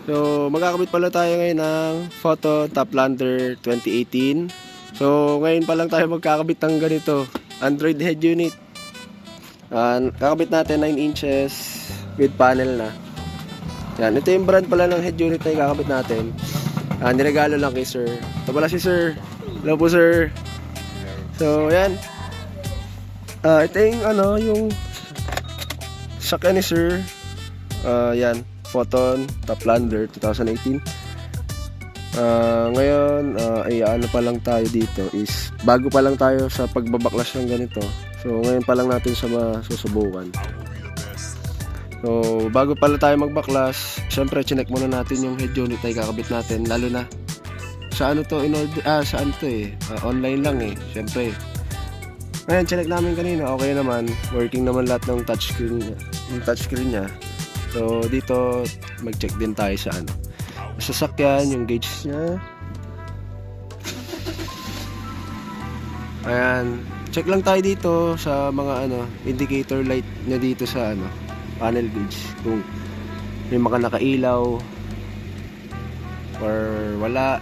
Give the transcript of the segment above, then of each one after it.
So magkakabit pala tayo ngayon ng Photon Toplander 2018. So ngayon pa lang tayo magkakabit ng ganito, Android head unit. Kakabit natin 9 inches with panel na. Yan, ito yung brand pala ng head unit na ikakabit natin. Niregalo lang kay sir. Ito pala si sir. Hello po sir. So yan. Ito yung yung sakyan ni sir. Yan, Photon Toplander 2018. Ngayon, ano pa lang tayo dito is bago pa lang tayo sa pagbabaklas ng ganito. So ngayon pa lang natin siya masusubukan. So bago pala tayo magbaklas, syempre chinek muna natin yung head unit na ikakabit natin, lalo na sa ano to, saan to online lang syempre. Ngayon chinek namin kanina, okay naman, working naman lahat ng touchscreen niya, yung touchscreen niya. So dito mag-check din tayo sa sasakyan, yung gauge niya. Ayan, check lang tayo dito sa mga indicator light niya dito sa panel gauge, kung may mga nakailaw or wala.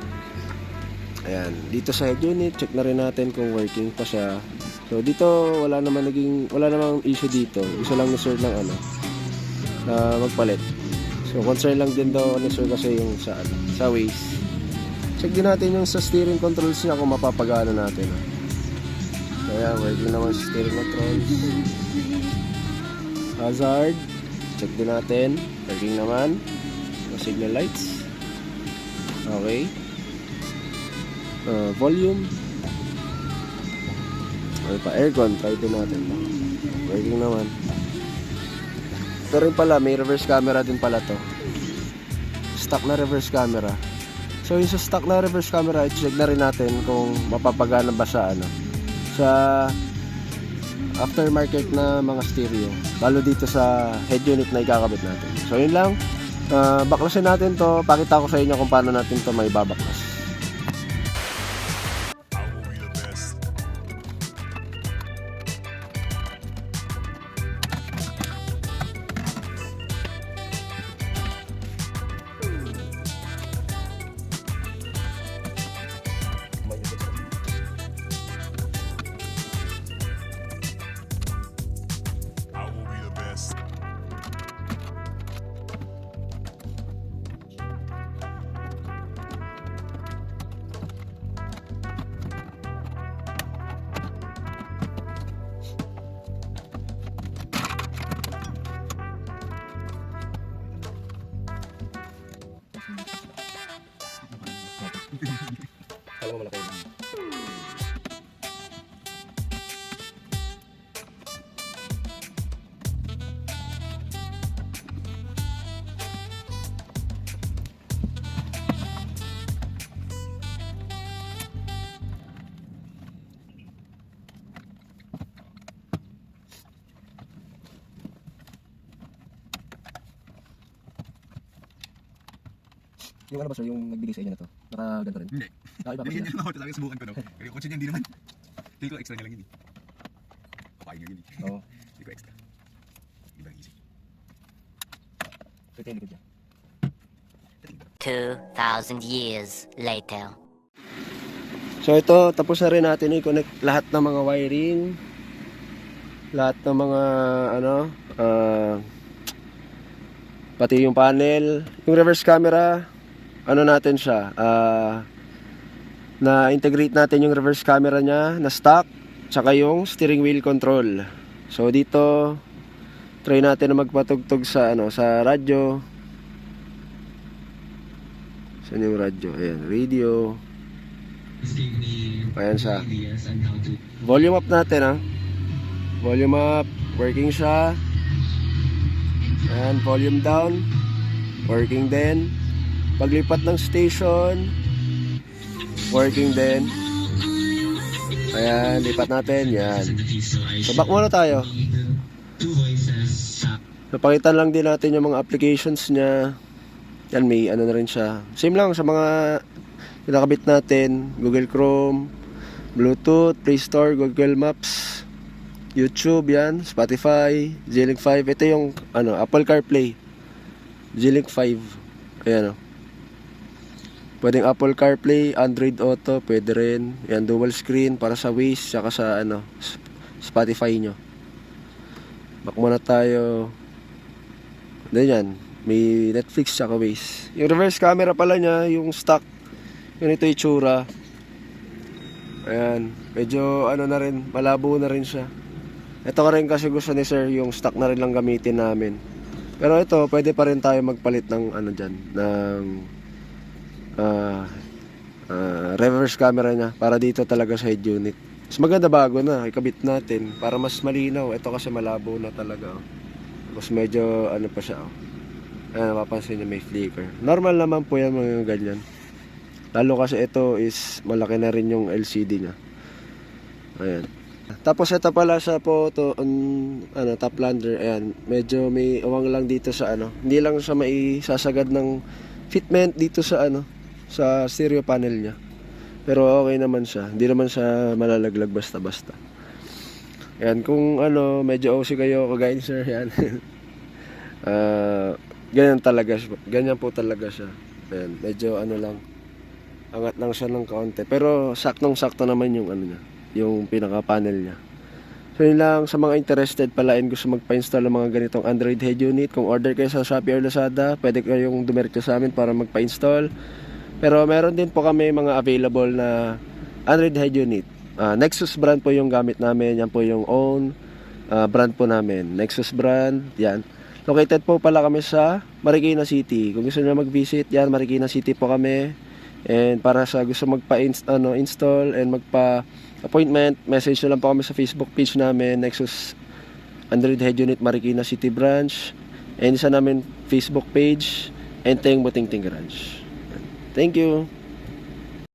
Ayan, dito sa head unit check na rin natin kung working pa siya. So dito wala namang issue dito. Isa lang ni sir ng na magpalit. So concern lang din daw ni sir kasi yung sa waist. Check din natin yung sa steering controls niya kung mapapagana natin. Kaya working naman sa steering controls. Hazard, check din natin, working naman. Yung signal lights, okay. Volume, okay pa. Aircon, try din natin, working naman. Ito rin pala, may reverse camera din pala to, stock na reverse camera. So yung sa stock na reverse camera, check na rin natin kung mapapagana ba sa sa aftermarket na mga stereo, lalo dito sa head unit na ikakabit natin. So yun lang, baklasin natin to, pakita ko sa inyo kung paano natin to may babaklas. Alam mo malaki. Yung ba sir, yung nagbigay sa inyo na to? Naka-ganto rin? Hindi. Iba Binigyan niya lang ako, talaga subukan ko Kasi kotse niya hindi naman. Feel ko extra niya lang yun Kapain niya yun Oo. Feel ko extra. Iba ang isip. Ito yung likod niya. 2,000 years later. So ito, tapos na rin natin i-connect lahat ng mga wiring, lahat ng mga pati yung panel, yung reverse camera, natin siya, na-integrate natin yung reverse camera niya na stock, tsaka yung steering wheel control. So dito, try natin na magpatugtog sa sa radyo. Saan yung radyo? Ayan, radio. Ayan siya. Volume up natin volume up, working siya. Ayan, volume down, working din. Paglipat ng station, working din. Ayan, lipat natin. Yan. So back muna tayo. So pakitan lang din natin yung mga applications niya. Yan, may na rin siya. Same lang sa mga kinakabit natin. Google Chrome, Bluetooth, Play Store, Google Maps, YouTube, yan, Spotify, G-Link 5. Ito yung Apple CarPlay, G-Link 5. Ayan o. Pwedeng Apple CarPlay, Android Auto, pwede rin. Ayan, dual screen para sa Waze, saka sa Spotify nyo. Back muna tayo. Then yan, may Netflix saka Waze. Yung reverse camera pala niya, yung stock, ganito yung tsura. Ayan, medyo na rin, malabo na rin siya. Ito ka rin kasi gusto ni sir, yung stock na rin lang gamitin namin. Pero ito, pwede pa rin tayo magpalit ng dyan, ng reverse camera niya para dito talaga sa head unit. Mas maganda bago na, ikabit natin para mas malinaw. Ito kasi malabo na talaga. Mas medyo pa siya. Ayan, mapapansin niyo may flicker. Normal naman po yan mga ganyan. Lalo kasi ito is malaki na rin yung LCD niya. Ayan. Tapos ito pala sa photo top lander. Ayan, medyo may awang lang dito sa hindi lang siya maisasagad ng fitment dito sa sa stereo panel niya. Pero okay naman siya. Hindi naman siya malalaglag basta-basta. Ayan, kung medyo OC kayo kagaya ni sir, yan. Ganyan talaga siya. Ganyan po talaga siya. Ayan, medyo lang. Angat lang siya ng kaunti. Pero saktong-sakto naman yung niya, yung pinaka-panel niya. So yun lang, sa mga interested pala and gusto magpa-install ng mga ganitong Android head unit, kung order kayo sa Shopee or Lazada, pwede kayong dumiretso sa amin para magpa-install. Pero meron din po kami mga available na Android head unit. Nexus brand po yung gamit namin. Yan po yung own brand po namin. Nexus brand, yan. Located po pala kami sa Marikina City. Kung gusto nyo mag-visit, yan, Marikina City po kami. And para sa gusto magpa-install and magpa-appointment, message nyo lang po kami sa Facebook page namin, Nexus Android Head Unit Marikina City Branch. And isa namin Facebook page, Enteng Butingting Garage. Thank you.